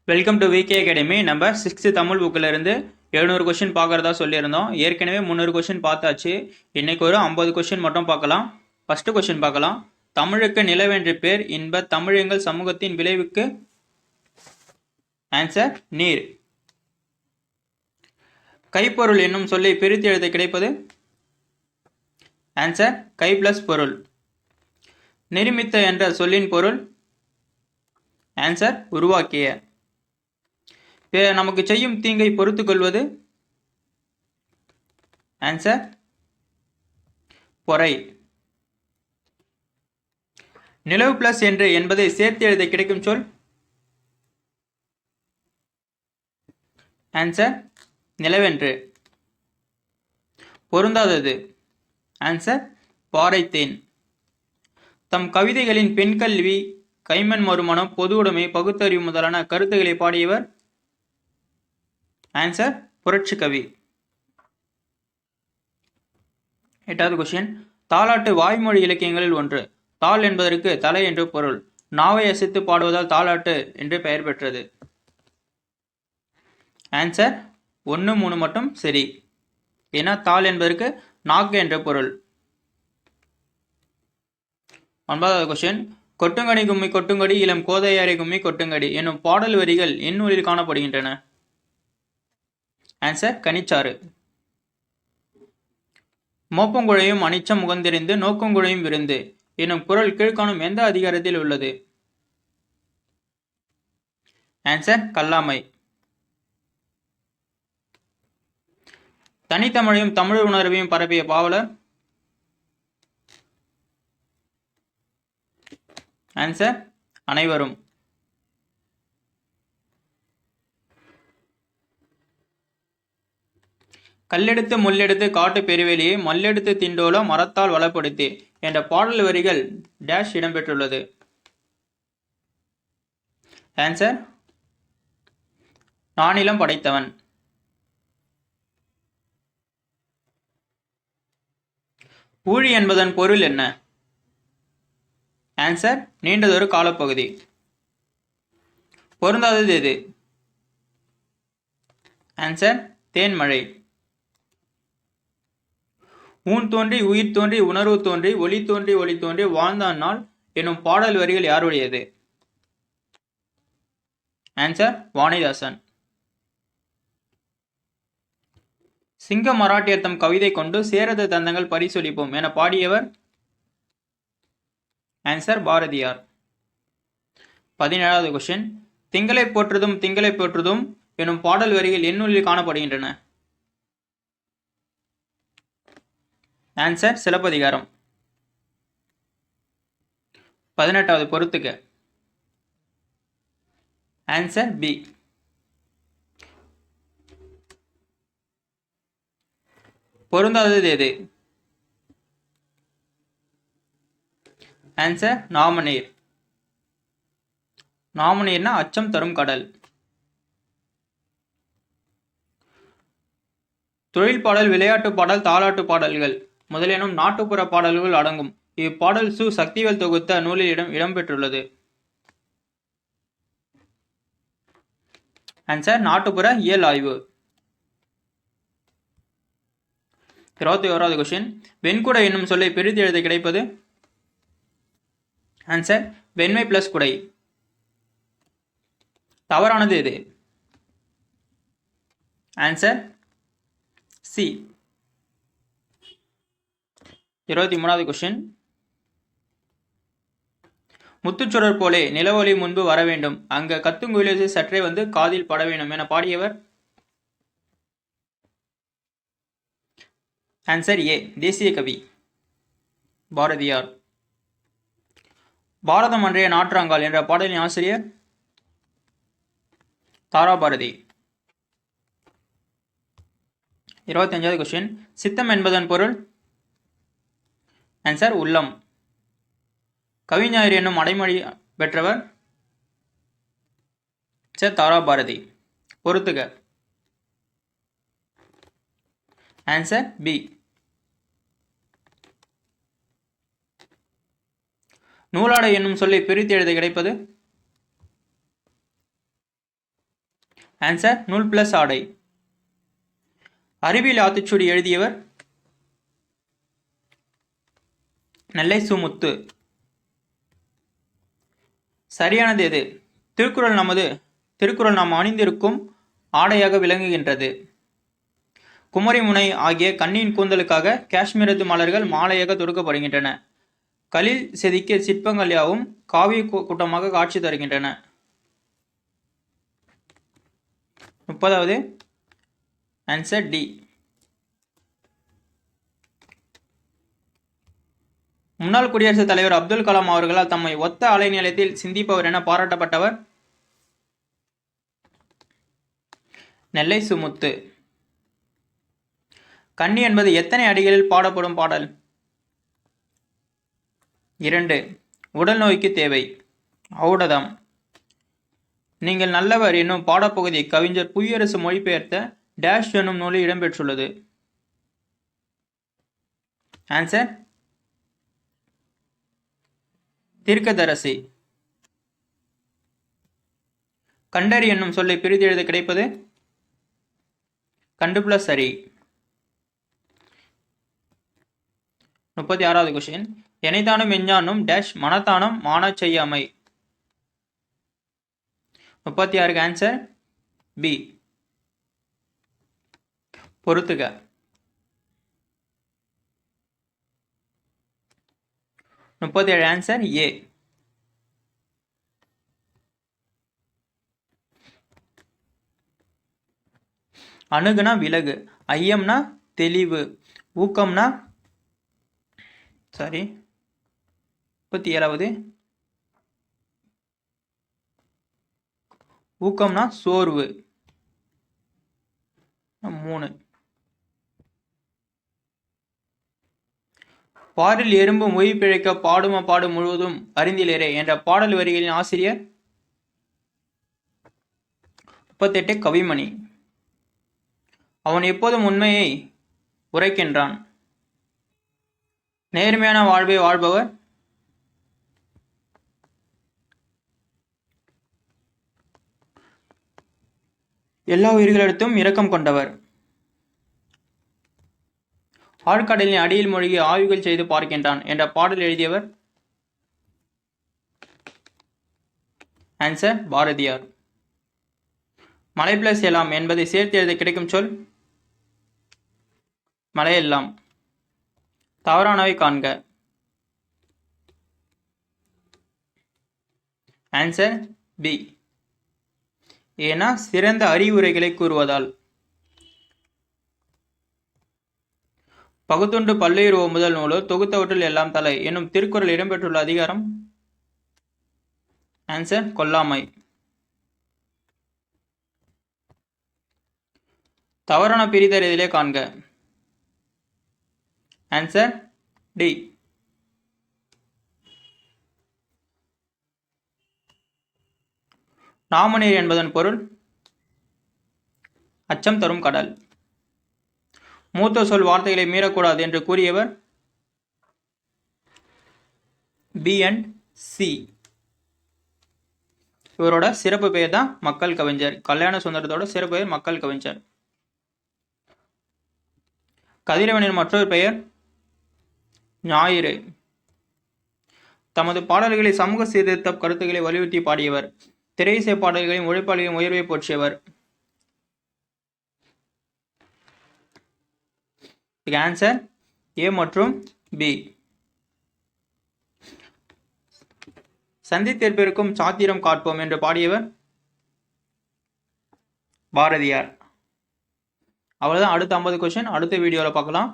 Welcome to VK academy. நம்ம 6th Tamil புக்கில் இருந்து 700 கொஸ்டின் பார்க்குறதா சொல்லியிருந்தோம். ஏற்கனவே 300 கொஸ்டின் பார்த்தாச்சு. இன்னைக்கு ஒரு 50 கொஸ்டின் மட்டும் பார்க்கலாம். ஃபர்ஸ்ட் கொஸ்டின் பார்க்கலாம். தமிழுக்கு நிலவென்று பேர் இன்ப தமிழெங்கள் சமூகத்தின் விளைவுக்கு ஆன்சர் நீர். கைப்பொருள் என்னும் சொல்லை பிரித்து எழுத கிடைப்பது ஆன்சர் கை பிளஸ் பொருள். நிருமித்த என்ற சொல்லின் பொருள் ஆன்சர் உருவாக்கிய. நமக்கு செய்யும் தீங்கை பொறுத்து கொள்வது ஆன்சர் பொறை. நிலவு பிளஸ் என்று என்பதை சேர்த்து எழுத கிடைக்கும் சொல் ஆன்சர் நிலவென்று. பொருந்தாதது ஆன்சர் பாறைத்தேன். தம் கவிதைகளின் பெண் கல்வி, கைமண் மறுமணம், பொது உடைமை, பகுத்தறிவு முதலான கருத்துக்களை பாடியவர் ஆன்சர் புரட்சி கவி. 8வது கொஸ்டின். தாலாட்டு வாய்மொழி இலக்கியங்களில் ஒன்று. தாள் என்பதற்கு தலை என்று பொருள். நாவை அசைத்து பாடுவதால் தாலாட்டு என்று பெயர் பெற்றது. ஆன்சர் 1, 3 மட்டும் சரி. ஏன்னா தாள் என்பதற்கு நாக்கு என்ற பொருள். 9வது கொஸ்டின். கொட்டுங்கடி கும்மி கொட்டுங்கடி இளம் கோதையாரை கும்மி கொட்டுங்கடி என்னும் பாடல் வரிகள் எந்நூலில் காணப்படுகின்றன. ஆன்சர் கனிச்சாறு. மோப்பங்குழையும் அனிச்சம் முகந்தெறிந்து நோக்கங்குழையும் விருந்து என்னும் குறள் கீழ்காணும் எந்த அதிகாரத்தில் உள்ளது. ஆன்சர் கல்லாமை. தனித்தமிழையும் தமிழ் உணர்வையும் பரப்பிய பாவலர் ஆன்சர் அனைவரும். கல்லெடுத்து முள்ளெடுத்து காட்டு பெருவெளியை மல்லெடுத்து திண்டோல மரத்தால் வளப்படுத்தி என்ற பாடல் வரிகள் டேஷ் இடம்பெற்றுள்ளது. ஆன்சர் நானிலம் படைத்தவன். ஊழி என்பதன் பொருள் என்ன. ஆன்சர் நீண்டதொரு காலப்பகுதி. பொருந்தாதது எது. ஆன்சர் தேன்மழை. ஊன் தோன்றி உயிர் தோன்றி உணர்வு தோன்றி ஒளி தோன்றி ஒளி தோன்றி வாழ்ந்தான் நாள் என்னும் பாடல் வரிகள் யாருடையது. ஆன்சர் வாணிதாசன். சிங்க மராட்டியர் தம் கவிதை கொண்டு சேரத தந்தங்கள் பரிசொலிப்போம் என பாடியவர் ஆன்சர் பாரதியார். 17வது கொஸ்டின். திங்களை போற்றுதும் திங்களை போற்றுதும் எனும் பாடல் வரிகள் எந்நூலில் காணப்படுகின்றன. ஆன்சர் சிலப்பதிகாரம். 18வது பொறுத்துக்க. Answer B. பொருந்தாதது எது. ஆன்சர் நாமநீர். நாமநீர்னா அச்சம் தரும் கடல். தொழில் பாடல், விளையாட்டு பாடல், தாலாட்டு பாடல்கள் முதலியனும் நாட்டுப்புற பாடல்கள் அடங்கும். இப்பாடல் சு. சக்திவேல் தொகுத்த நூலில் இடம்பெற்றுள்ளது. ஆன்சர் நாட்டுப்புற இயல் ஆய்வு. 21வது கொஸ்டின். வெண்குடை என்னும் சொல்லை பிரித்து எழுத கிடைப்பது ஆன்சர் வெண்மை பிளஸ் குடை. தவறானது எது. Answer C. 23வது கொஸ்டின். முத்துச்சுடர் போலே நிலவொளி முன்பு வர வேண்டும் அங்க கத்துங்குயிலோசை சற்றே வந்து காதில் பட வேண்டும் என பாடியவர் ஆன்சர் ஏ. தேசிய கவி பாரதியார். பாரதம் அன்றைய நாற்றாங்கால் என்ற பாடலின் ஆசிரியர் தாராபாரதி. 25வது கொஸ்டின். சித்தம் என்பதன் பொருள் ஆன்சர் உள்ளம். கவிஞர் என்னும் அடைமொழி பெற்றவர் தாராபாரதி. பொறுத்துக. Answer B. நூலாடை என்னும் சொல்லை பிரித்து எழுத கிடைப்பது ஆன்சர் நூல் பிளஸ் ஆடை. அறிவியல் ஆத்திச்சூடி எழுதியவர் நெல்லை சுமுத்து. சரியானது எது? திருக்குறள் நாம் அணிந்திருக்கும் ஆடையாக விளங்குகின்றது. குமரிமுனை ஆகிய கண்ணியின் கூந்தலுக்காக காஷ்மீரத்து மலர்கள் மாலையாக தொடுக்கப்படுகின்றன. கலில் செதுக்கிய சிற்பங்கள் யாவும் காவிய கூட்டமாக காட்சி தருகின்றன. 30வது ஆன்சர் டி. முன்னாள் குடியரசுத் தலைவர் அப்துல் கலாம் அவர்களால் தம்மை ஒத்த அலைநிலையத்தில் சிந்திப்பவர் என பாராட்டப்பட்டவர் நெல்லை சுமுத்து. கன்னி என்பது எத்தனை அடிகளில் பாடப்படும் பாடல்? 2. உடல் நோய்க்கு தேவை. ஔடதம். நீங்கள் நல்லவர் என்னும் பாடப்பகுதி கவிஞர் புவியரசு மொழிபெயர்த்த டேஷ் என்னும் நூலில் இடம்பெற்றுள்ளது. ஆன்சர் தீர்க்கதரிசி. கண்டறி என்னும் சொல்லை பிரித்து எழுத கிடைப்பது கண்டு பிளஸ் சரி. 36வது கொஸ்டின். எனைத்தானும் எஞ்ஞானும் டேஷ் மனத்தானம் மானச் செய்யாமை. 36க்கு ஆன்சர் பி. பொறுத்துக. 37 ஆன்சர் ஏ. அணுகுனா விலகு, ஐயம்னா தெளிவு, ஊக்கம்னா 37வது ஊக்கம்னா சோர்வு. 3. பாரில் எறும்பு மொய் பிழைக்க பாடும பாடு முழுவதும் அறிந்திலேரே என்ற பாடல் வரிகளின் ஆசிரியர் 38 கவிமணி. அவன் எப்போதும் உண்மையை உரைக்கின்றான். நேர்மையான வாழ்வை வாழ்பவர் எல்லா உயிர்களிடத்தும் இரக்கம் கொண்டவர். ஆழ்கடலின் அடியில் மூழ்கி ஆய்வுகள் செய்து பார்க்கின்றான் என்ற பாடல் எழுதியவர் ஆன்சர் பாரதியார். மலை பிளஸ் எல்லாம் என்பதை சேர்த்து எழுத கிடைக்கும் சொல் மலையெல்லாம். தவறானவை காண்க. Answer B. ஏன்னா சிறந்த அறிவுரைகளை கூறுவதால். பகுத்துண்டு பல்லுயிர் முதல் நூலோ தொகுத்தவற்றில் எல்லாம் தலை என்னும் திருக்குறள் இடம்பெற்றுள்ள அதிகாரம் ஆன்சர் கொல்லாமை. தவறான பிரிதறிதலே காண்க. Answer D. நாமநீர் என்பதன் பொருள் அச்சம் தரும் கடல். மூத்த சொல் வார்த்தைகளை மீறக்கூடாது என்று கூறியவர் பி அண்ட் சி. இவரோட சிறப்பு பெயர் தான் மக்கள் கவிஞர். கல்யாண சுந்தரத்தோட சிறப்பு பெயர் மக்கள் கவிஞர். கதிரவனின் மற்றொரு பெயர் ஞாயிறு. தமது பாடல்களை சமூக சீர்திருத்த கருத்துக்களை வலியுறுத்தி பாடியவர். திரையிசை பாடல்களின் உழைப்பாளிகளின் உயர்வை போற்றியவர். ஆன்சர் ஏ மற்றும் பி. சந்தித்திருப்பிற்கும் சாத்திரம் காட்போம் என்று பாடியவர் பாரதியார். அவ்வளவுதான். அடுத்த 50 கொஸ்டின் அடுத்த வீடியோவில் பார்க்கலாம்.